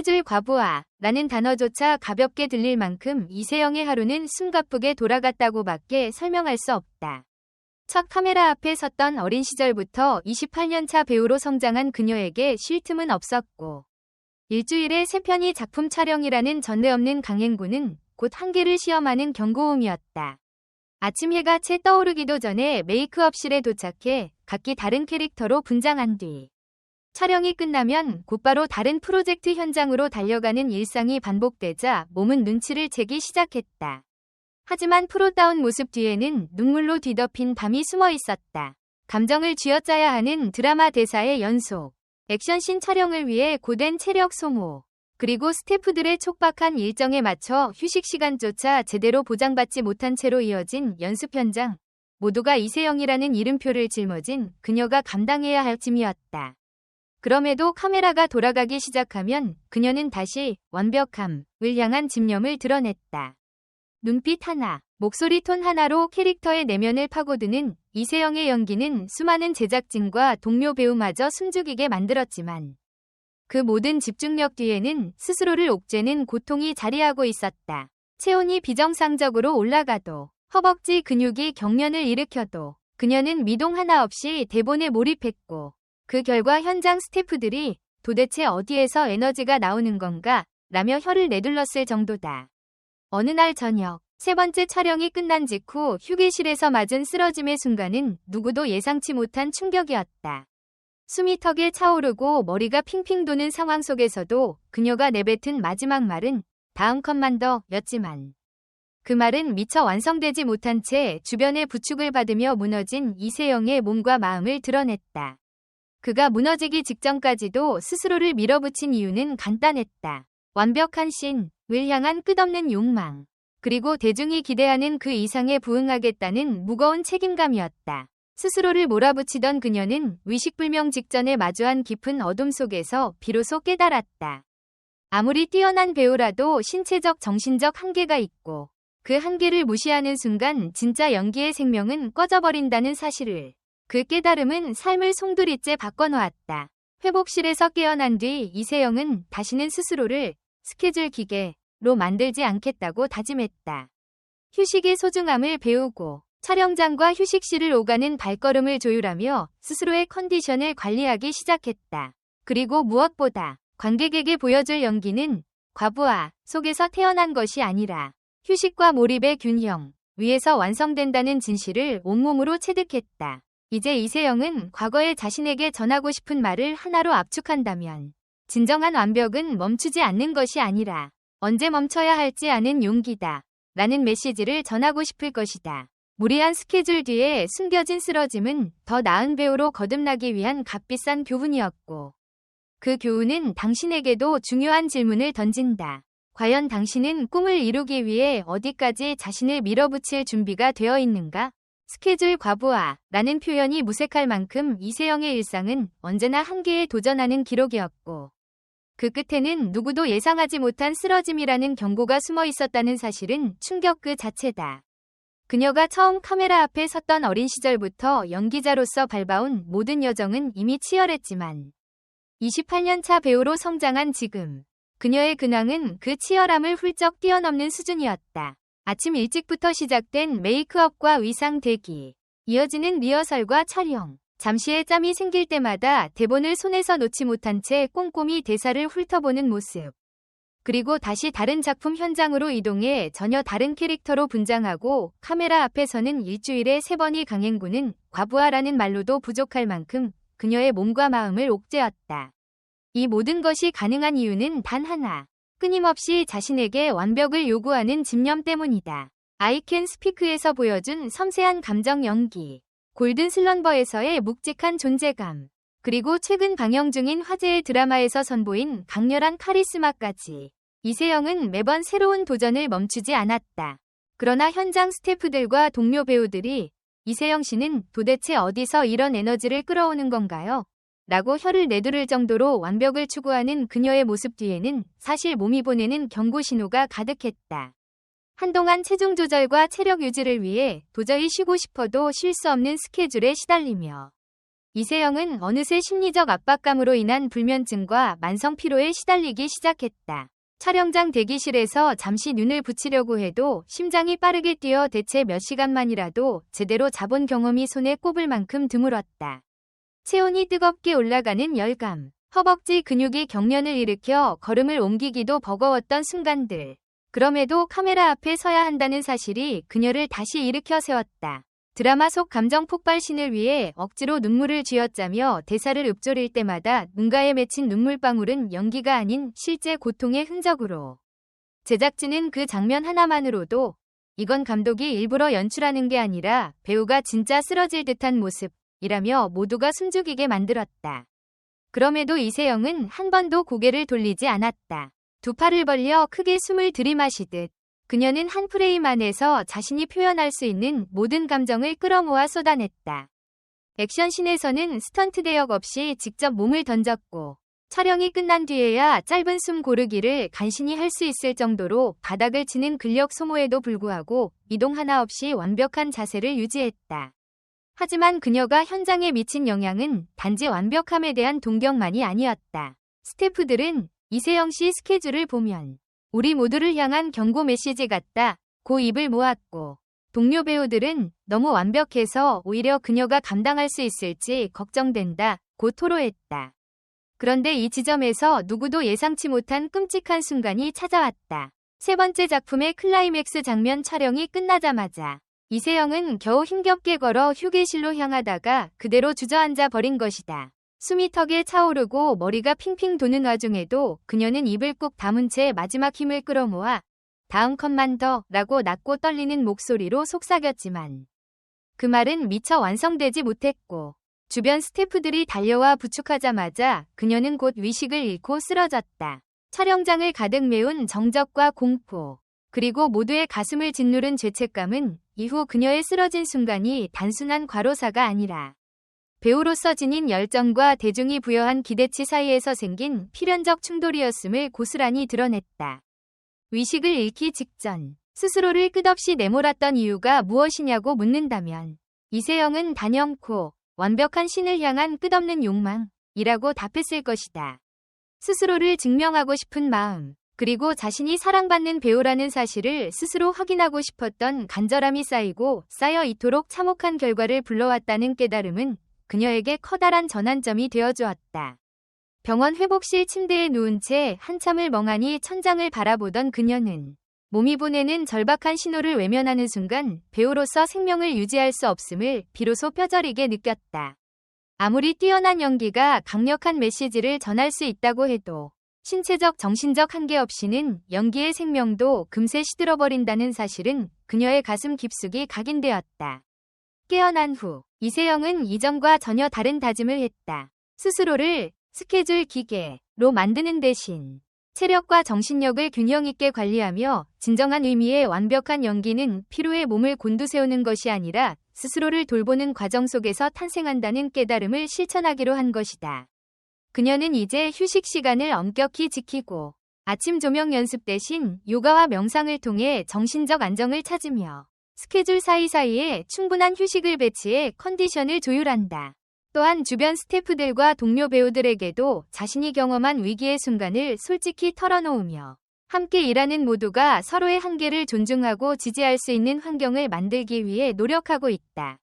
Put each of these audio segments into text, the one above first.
스케줄 과부하 라는 단어조차 가볍게 들릴 만큼 이세영의 하루는 숨가쁘게 돌아갔다고밖에 설명할 수 없다. 첫 카메라 앞에 섰던 어린 시절부터 28년차 배우로 성장한 그녀에게 쉴 틈은 없었고 일주일에 3편이 작품 촬영이라는 전례 없는 강행군은 곧 한계를 시험하는 경고음이었다. 아침 해가 채 떠오르기도 전에 메이크업실에 도착해 각기 다른 캐릭터로 분장한 뒤 촬영이 끝나면 곧바로 다른 프로젝트 현장으로 달려가는 일상이 반복되자 몸은 눈치를 채기 시작했다. 하지만 프로다운 모습 뒤에는 눈물로 뒤덮인 밤이 숨어 있었다. 감정을 쥐어짜야 하는 드라마 대사의 연속, 액션씬 촬영을 위해 고된 체력 소모, 그리고 스태프들의 촉박한 일정에 맞춰 휴식 시간조차 제대로 보장받지 못한 채로 이어진 연습 현장, 모두가 이세영이라는 이름표를 짊어진 그녀가 감당해야 할 짐이었다. 그럼에도 카메라가 돌아가기 시작하면 그녀는 다시 완벽함을 향한 집념을 드러냈다. 눈빛 하나, 목소리 톤 하나로 캐릭터의 내면을 파고드는 이세영의 연기는 수많은 제작진과 동료 배우마저 숨죽이게 만들었지만 그 모든 집중력 뒤에는 스스로를 옥죄는 고통이 자리하고 있었다. 체온이 비정상적으로 올라가도 허벅지 근육이 경련을 일으켜도 그녀는 미동 하나 없이 대본에 몰입했고 그 결과 현장 스태프들이 도대체 어디에서 에너지가 나오는 건가 라며 혀를 내둘렀을 정도다. 어느 날 저녁, 3번째 촬영이 끝난 직후 휴게실에서 맞은 쓰러짐의 순간은 누구도 예상치 못한 충격이었다. 숨이 턱에 차오르고 머리가 핑핑 도는 상황 속에서도 그녀가 내뱉은 마지막 말은 다음 컷만 더 였지만 그 말은 미처 완성되지 못한 채 주변의 부축을 받으며 무너진 이세영의 몸과 마음을 드러냈다. 그가 무너지기 직전까지도 스스로를 밀어붙인 이유는 간단했다. 완벽한 씬을 향한 끝없는 욕망, 그리고 대중이 기대하는 그 이상에 부응하겠다는 무거운 책임감이었다. 스스로를 몰아붙이던 그녀는 위식불명 직전에 마주한 깊은 어둠 속에서 비로소 깨달았다. 아무리 뛰어난 배우라도 신체적 정신적 한계가 있고 그 한계를 무시하는 순간 진짜 연기의 생명은 꺼져버린다는 사실을. 그 깨달음은 삶을 송두리째 바꿔놓았다. 회복실에서 깨어난 뒤 이세영은 다시는 스스로를 스케줄 기계로 만들지 않겠다고 다짐했다. 휴식의 소중함을 배우고 촬영장과 휴식실을 오가는 발걸음을 조율하며 스스로의 컨디션을 관리하기 시작했다. 그리고 무엇보다 관객에게 보여줄 연기는 과부하 속에서 태어난 것이 아니라 휴식과 몰입의 균형 위에서 완성된다는 진실을 온몸으로 체득했다. 이제 이세영은 과거의 자신에게 전하고 싶은 말을 하나로 압축한다면 진정한 완벽은 멈추지 않는 것이 아니라 언제 멈춰야 할지 아는 용기다 라는 메시지를 전하고 싶을 것이다. 무리한 스케줄 뒤에 숨겨진 쓰러짐은 더 나은 배우로 거듭나기 위한 값비싼 교훈이었고 그 교훈은 당신에게도 중요한 질문을 던진다. 과연 당신은 꿈을 이루기 위해 어디까지 자신을 밀어붙일 준비가 되어 있는가? 스케줄 과부하라는 표현이 무색할 만큼 이세영의 일상은 언제나 한계에 도전하는 기록이었고 그 끝에는 누구도 예상하지 못한 쓰러짐이라는 경고가 숨어 있었다는 사실은 충격 그 자체다. 그녀가 처음 카메라 앞에 섰던 어린 시절부터 연기자로서 밟아온 모든 여정은 이미 치열했지만 28년차 배우로 성장한 지금 그녀의 근황은 그 치열함을 훌쩍 뛰어넘는 수준이었다. 아침 일찍부터 시작된 메이크업과 의상 대기, 이어지는 리허설과 촬영, 잠시의 짬이 생길 때마다 대본을 손에서 놓지 못한 채 꼼꼼히 대사를 훑어보는 모습. 그리고 다시 다른 작품 현장으로 이동해 전혀 다른 캐릭터로 분장하고 카메라 앞에 서는 일주일에 3번이 강행군은 과부하라는 말로도 부족할 만큼 그녀의 몸과 마음을 옥죄었다. 이 모든 것이 가능한 이유는 단 하나. 끊임없이 자신에게 완벽을 요구하는 집념 때문이다. I Can Speak에서 보여준 섬세한 감정 연기, 골든 슬럼버에서의 묵직한 존재감, 그리고 최근 방영 중인 화제의 드라마에서 선보인 강렬한 카리스마까지 이세영은 매번 새로운 도전을 멈추지 않았다. 그러나 현장 스태프들과 동료 배우들이 이세영 씨는 도대체 어디서 이런 에너지를 끌어오는 건가요? 라고 혀를 내두를 정도로 완벽을 추구하는 그녀의 모습 뒤에는 사실 몸이 보내는 경고 신호가 가득했다. 한동안 체중 조절과 체력 유지를 위해 도저히 쉬고 싶어도 쉴 수 없는 스케줄에 시달리며 이세영은 어느새 심리적 압박감으로 인한 불면증과 만성 피로에 시달리기 시작했다. 촬영장 대기실에서 잠시 눈을 붙이려고 해도 심장이 빠르게 뛰어 대체 몇 시간만이라도 제대로 자본 경험이 손에 꼽을 만큼 드물었다. 체온이 뜨겁게 올라가는 열감, 허벅지 근육이 경련을 일으켜 걸음을 옮기기도 버거웠던 순간들. 그럼에도 카메라 앞에 서야 한다는 사실이 그녀를 다시 일으켜 세웠다. 드라마 속 감정 폭발신을 위해 억지로 눈물을 쥐어짜며 대사를 읊조릴 때마다 눈가에 맺힌 눈물방울은 연기가 아닌 실제 고통의 흔적으로. 제작진은 그 장면 하나만으로도 이건 감독이 일부러 연출하는 게 아니라 배우가 진짜 쓰러질 듯한 모습이라며 모두가 숨죽이게 만들었다. 그럼에도 이세영은 한 번도 고개를 돌리지 않았다. 두 팔을 벌려 크게 숨을 들이마시듯 그녀는 한 프레임 안에서 자신이 표현할 수 있는 모든 감정을 끌어모아 쏟아냈다. 액션씬에서는 스턴트 대역 없이 직접 몸을 던졌고 촬영이 끝난 뒤에야 짧은 숨 고르기를 간신히 할 수 있을 정도로 바닥을 치는 근력 소모에도 불구하고 이동 하나 없이 완벽한 자세를 유지했다. 하지만 그녀가 현장에 미친 영향은 단지 완벽함에 대한 동경만이 아니었다. 스태프들은 이세영 씨 스케줄을 보면 우리 모두를 향한 경고 메시지 같다 고 입을 모았고 동료 배우들은 너무 완벽해서 오히려 그녀가 감당할 수 있을지 걱정된다 고 토로했다. 그런데 이 지점에서 누구도 예상치 못한 끔찍한 순간이 찾아왔다. 세 번째 작품의 클라이맥스 장면 촬영이 끝나자마자 이세영은 겨우 힘겹게 걸어 휴게실로 향하다가 그대로 주저앉아 버린 것이다. 숨이 턱에 차오르고 머리가 핑핑 도는 와중에도 그녀는 입을 꾹 다문 채 마지막 힘을 끌어모아 다음 컷만 더 라고 낮고 떨리는 목소리로 속삭였지만 그 말은 미처 완성되지 못했고 주변 스태프들이 달려와 부축하자마자 그녀는 곧 의식을 잃고 쓰러졌다. 촬영장을 가득 메운 정적과 공포 그리고 모두의 가슴을 짓누른 죄책감은 이후 그녀의 쓰러진 순간이 단순한 과로사가 아니라 배우로서 지닌 열정과 대중이 부여한 기대치 사이에서 생긴 필연적 충돌이었음을 고스란히 드러냈다. 의식을 잃기 직전 스스로를 끝없이 내몰았던 이유가 무엇이냐고 묻는다면 이세영은 단연코 완벽한 신을 향한 끝없는 욕망이라고 답했을 것이다. 스스로를 증명하고 싶은 마음 그리고 자신이 사랑받는 배우라는 사실을 스스로 확인하고 싶었던 간절함이 쌓이고 쌓여 이토록 참혹한 결과를 불러왔다는 깨달음은 그녀에게 커다란 전환점이 되어주었다. 병원 회복실 침대에 누운 채 한참을 멍하니 천장을 바라보던 그녀는 몸이 보내는 절박한 신호를 외면하는 순간 배우로서 생명을 유지할 수 없음을 비로소 뼈저리게 느꼈다. 아무리 뛰어난 연기가 강력한 메시지를 전할 수 있다고 해도 신체적 정신적 한계 없이는 연기의 생명도 금세 시들어버린다는 사실은 그녀의 가슴 깊숙이 각인되었다. 깨어난 후 이세영은 이전과 전혀 다른 다짐을 했다. 스스로를 스케줄 기계로 만드는 대신 체력과 정신력을 균형 있게 관리하며 진정한 의미의 완벽한 연기는 피로의 몸을 곤두세우는 것이 아니라 스스로를 돌보는 과정 속에서 탄생한다는 깨달음을 실천하기로 한 것이다. 그녀는 이제 휴식 시간을 엄격히 지키고 아침 조명 연습 대신 요가와 명상을 통해 정신적 안정을 찾으며 스케줄 사이사이에 충분한 휴식을 배치해 컨디션을 조율한다. 또한 주변 스태프들과 동료 배우들에게도 자신이 경험한 위기의 순간을 솔직히 털어놓으며 함께 일하는 모두가 서로의 한계를 존중하고 지지할 수 있는 환경을 만들기 위해 노력하고 있다.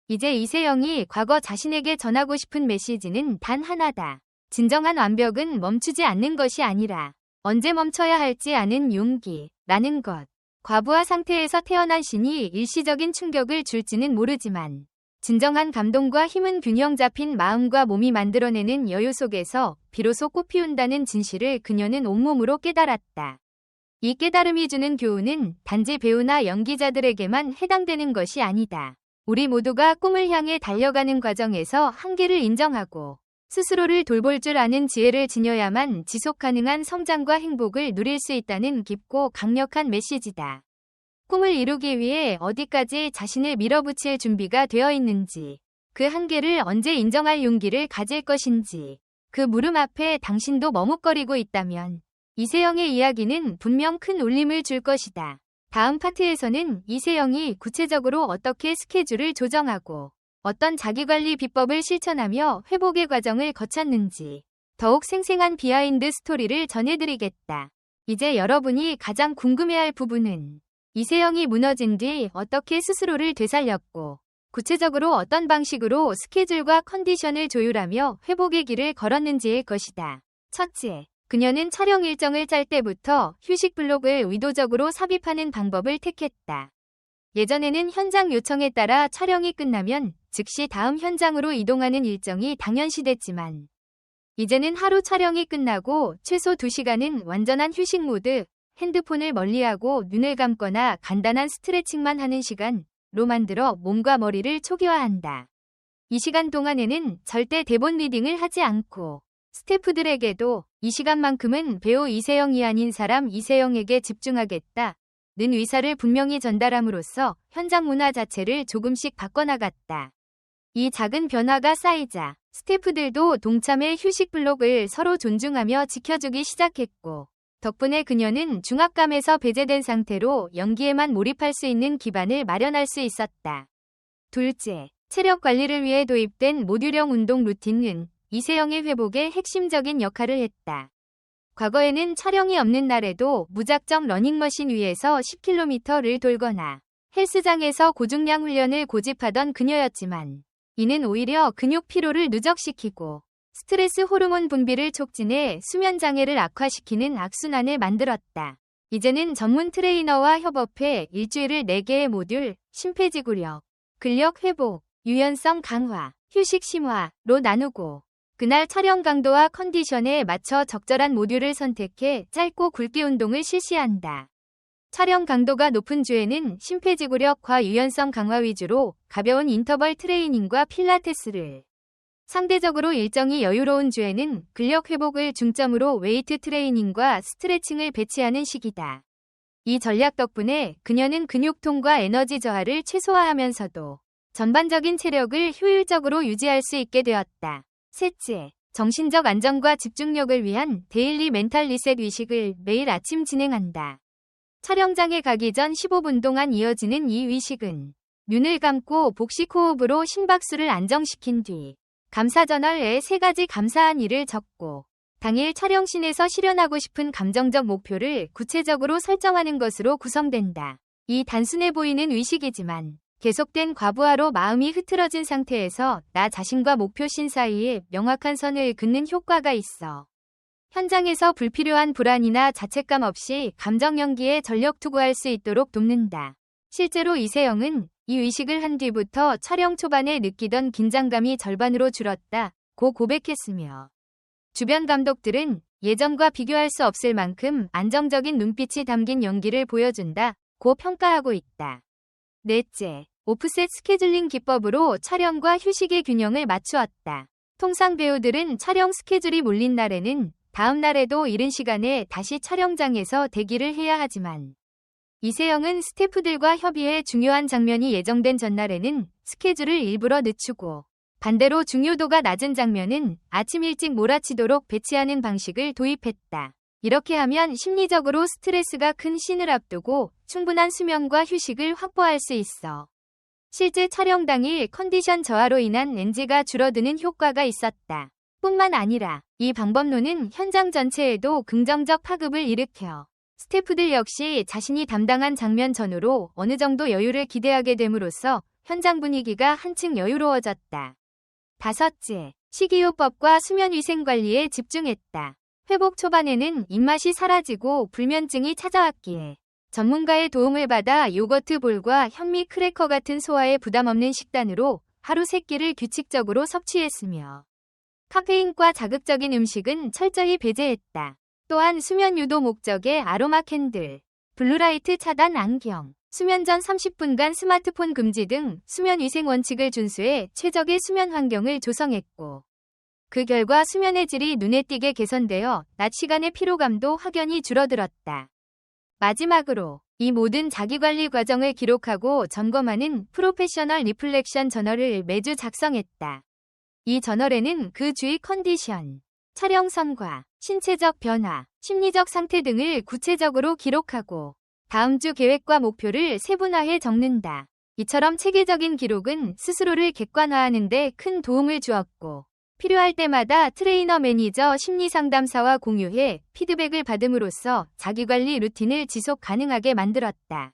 이제 이세영이 과거 자신에게 전하고 싶은 메시지는 단 하나다. 진정한 완벽은 멈추지 않는 것이 아니라 언제 멈춰야 할지 아는 용기라는 것. 과부하 상태에서 태어난 신이 일시적인 충격을 줄지는 모르지만 진정한 감동과 힘은 균형 잡힌 마음과 몸이 만들어내는 여유 속에서 비로소 꽃피운다는 진실을 그녀는 온몸으로 깨달았다. 이 깨달음이 주는 교훈은 단지 배우나 연기자들에게만 해당되는 것이 아니다. 우리 모두가 꿈을 향해 달려가는 과정에서 한계를 인정하고 스스로를 돌볼 줄 아는 지혜를 지녀야만 지속 가능한 성장과 행복을 누릴 수 있다는 깊고 강력한 메시지다. 꿈을 이루기 위해 어디까지 자신을 밀어붙일 준비가 되어 있는지, 그 한계를 언제 인정할 용기를 가질 것인지, 그 물음 앞에 당신도 머뭇거리고 있다면 이세영의 이야기는 분명 큰 울림을 줄 것이다. 다음 파트에서는 이세영이 구체적으로 어떻게 스케줄을 조정하고 어떤 자기관리 비법을 실천하며 회복의 과정을 거쳤는지 더욱 생생한 비하인드 스토리를 전해드리겠다. 이제 여러분이 가장 궁금해할 부분은 이세영이 무너진 뒤 어떻게 스스로를 되살렸고 구체적으로 어떤 방식으로 스케줄과 컨디션을 조율하며 회복의 길을 걸었는지일 것이다. 첫째, 그녀는 촬영 일정을 짤 때부터 휴식 블록을 의도적으로 삽입하는 방법을 택했다. 예전에는 현장 요청에 따라 촬영이 끝나면 즉시 다음 현장으로 이동하는 일정이 당연시됐지만 이제는 하루 촬영이 끝나고 최소 2시간은 완전한 휴식 모드, 핸드폰을 멀리하고 눈을 감거나 간단한 스트레칭만 하는 시간로 만들어 몸과 머리를 초기화한다. 이 시간 동안에는 절대 대본 리딩을 하지 않고 스태프들에게도 이 시간만큼은 배우 이세영이 아닌 사람 이세영에게 집중하겠다 는 의사를 분명히 전달함으로써 현장 문화 자체를 조금씩 바꿔나갔다. 이 작은 변화가 쌓이자 스태프들도 동참해 휴식 블록을 서로 존중하며 지켜주기 시작했고 덕분에 그녀는 중압감에서 배제된 상태로 연기에만 몰입할 수 있는 기반을 마련할 수 있었다. 둘째, 체력 관리를 위해 도입된 모듈형 운동 루틴은 이세영의 회복에 핵심적인 역할을 했다. 과거에는 촬영이 없는 날에도 무작정 러닝머신 위에서 10km를 돌거나 헬스장에서 고중량 훈련을 고집하던 그녀였지만 이는 오히려 근육 피로를 누적시키고 스트레스 호르몬 분비를 촉진해 수면 장애를 악화시키는 악순환을 만들었다. 이제는 전문 트레이너와 협업해 일주일을 4개의 모듈, 심폐지구력, 근력 회복, 유연성 강화, 휴식 심화로 나누고 그날 촬영 강도와 컨디션에 맞춰 적절한 모듈을 선택해 짧고 굵기 운동을 실시한다. 촬영 강도가 높은 주에는 심폐지구력과 유연성 강화 위주로 가벼운 인터벌 트레이닝과 필라테스를, 상대적으로 일정이 여유로운 주에는 근력 회복을 중점으로 웨이트 트레이닝과 스트레칭을 배치하는 시기다. 이 전략 덕분에 그녀는 근육통과 에너지 저하를 최소화하면서도 전반적인 체력을 효율적으로 유지할 수 있게 되었다. 셋째, 정신적 안정과 집중력을 위한 데일리 멘탈 리셋 의식을 매일 아침 진행한다. 촬영장에 가기 전 15분 동안 이어지는 이 의식은 눈을 감고 복식 호흡으로 심박수를 안정시킨 뒤 감사 저널에 3가지 감사한 일을 적고 당일 촬영신에서 실현하고 싶은 감정적 목표를 구체적으로 설정하는 것으로 구성된다. 이 단순해 보이는 의식이지만 계속된 과부하로 마음이 흐트러진 상태에서 나 자신과 목표신 사이에 명확한 선을 긋는 효과가 있어 현장에서 불필요한 불안이나 자책감 없이 감정 연기에 전력 투구할 수 있도록 돕는다. 실제로 이세영은 이 의식을 한 뒤부터 촬영 초반에 느끼던 긴장감이 절반으로 줄었다고 고백했으며 주변 감독들은 예전과 비교할 수 없을 만큼 안정적인 눈빛이 담긴 연기를 보여준다고 평가하고 있다. 넷째, 오프셋 스케줄링 기법으로 촬영과 휴식의 균형을 맞추었다. 통상 배우들은 촬영 스케줄이 몰린 날에는 다음 날에도 이른 시간에 다시 촬영장에서 대기를 해야 하지만 이세영은 스태프들과 협의해 중요한 장면이 예정된 전날에는 스케줄을 일부러 늦추고 반대로 중요도가 낮은 장면은 아침 일찍 몰아치도록 배치하는 방식을 도입했다. 이렇게 하면 심리적으로 스트레스가 큰 씬을 앞두고 충분한 수면과 휴식을 확보할 수 있어 실제 촬영 당일 컨디션 저하로 인한 NG가 줄어드는 효과가 있었다. 뿐만 아니라 이 방법론은 현장 전체에도 긍정적 파급을 일으켜 스태프들 역시 자신이 담당한 장면 전후로 어느 정도 여유를 기대하게 됨으로써 현장 분위기가 한층 여유로워졌다. 다섯째, 식이요법과 수면위생 관리에 집중했다. 회복 초반에는 입맛이 사라지고 불면증이 찾아왔기에 전문가의 도움을 받아 요거트 볼과 현미 크래커 같은 소화에 부담 없는 식단으로 하루 3끼를 규칙적으로 섭취했으며 카페인과 자극적인 음식은 철저히 배제했다. 또한 수면 유도 목적의 아로마 캔들, 블루라이트 차단 안경, 수면 전 30분간 스마트폰 금지 등 수면 위생 원칙을 준수해 최적의 수면 환경을 조성했고 그 결과 수면의 질이 눈에 띄게 개선되어 낮 시간의 피로감도 확연히 줄어들었다. 마지막으로 이 모든 자기관리 과정을 기록하고 점검하는 프로페셔널 리플렉션 저널을 매주 작성했다. 이 저널에는 그 주의 컨디션, 촬영선과 신체적 변화, 심리적 상태 등을 구체적으로 기록하고 다음 주 계획과 목표를 세분화해 적는다. 이처럼 체계적인 기록은 스스로를 객관화하는 데 큰 도움을 주었고, 필요할 때마다 트레이너 매니저 심리상담사와 공유해 피드백을 받음으로써 자기관리 루틴을 지속 가능하게 만들었다.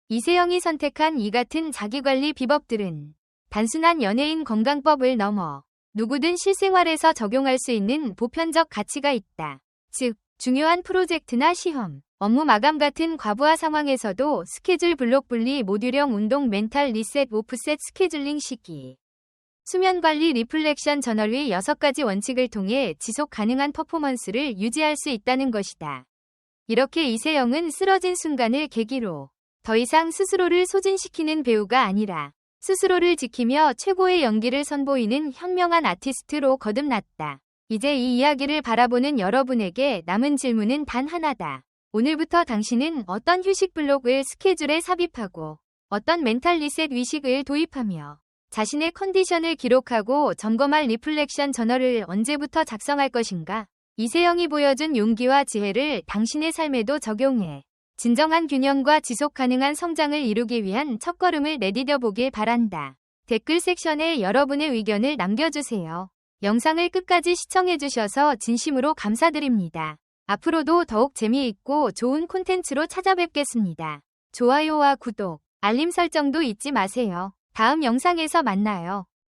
이세영이 선택한 이 같은 자기관리 비법들은 단순한 연예인 건강법을 넘어 누구든 실생활에서 적용할 수 있는 보편적 가치가 있다. 즉, 중요한 프로젝트나 시험, 업무 마감 같은 과부하 상황에서도 스케줄 블록 분리 모듈형 운동 멘탈 리셋 오프셋 스케줄링 시기, 수면관리 리플렉션 저널의 6가지 원칙을 통해 지속 가능한 퍼포먼스를 유지할 수 있다는 것이다. 이렇게 이세영은 쓰러진 순간을 계기로 더 이상 스스로를 소진시키는 배우가 아니라 스스로를 지키며 최고의 연기를 선보이는 현명한 아티스트로 거듭났다. 이제 이 이야기를 바라보는 여러분에게 남은 질문은 단 하나다. 오늘부터 당신은 어떤 휴식 블록을 스케줄에 삽입하고 어떤 멘탈 리셋 의식을 도입하며 자신의 컨디션을 기록하고 점검할 리플렉션 저널을 언제부터 작성할 것인가? 이세영이 보여준 용기와 지혜를 당신의 삶에도 적용해 진정한 균형과 지속 가능한 성장을 이루기 위한 첫걸음을 내디뎌 보길 바란다. 댓글 섹션에 여러분의 의견을 남겨주세요. 영상을 끝까지 시청해주셔서 진심으로 감사드립니다. 앞으로도 더욱 재미있고 좋은 콘텐츠로 찾아뵙겠습니다. 좋아요와 구독, 알림 설정도 잊지 마세요. 다음 영상에서 만나요.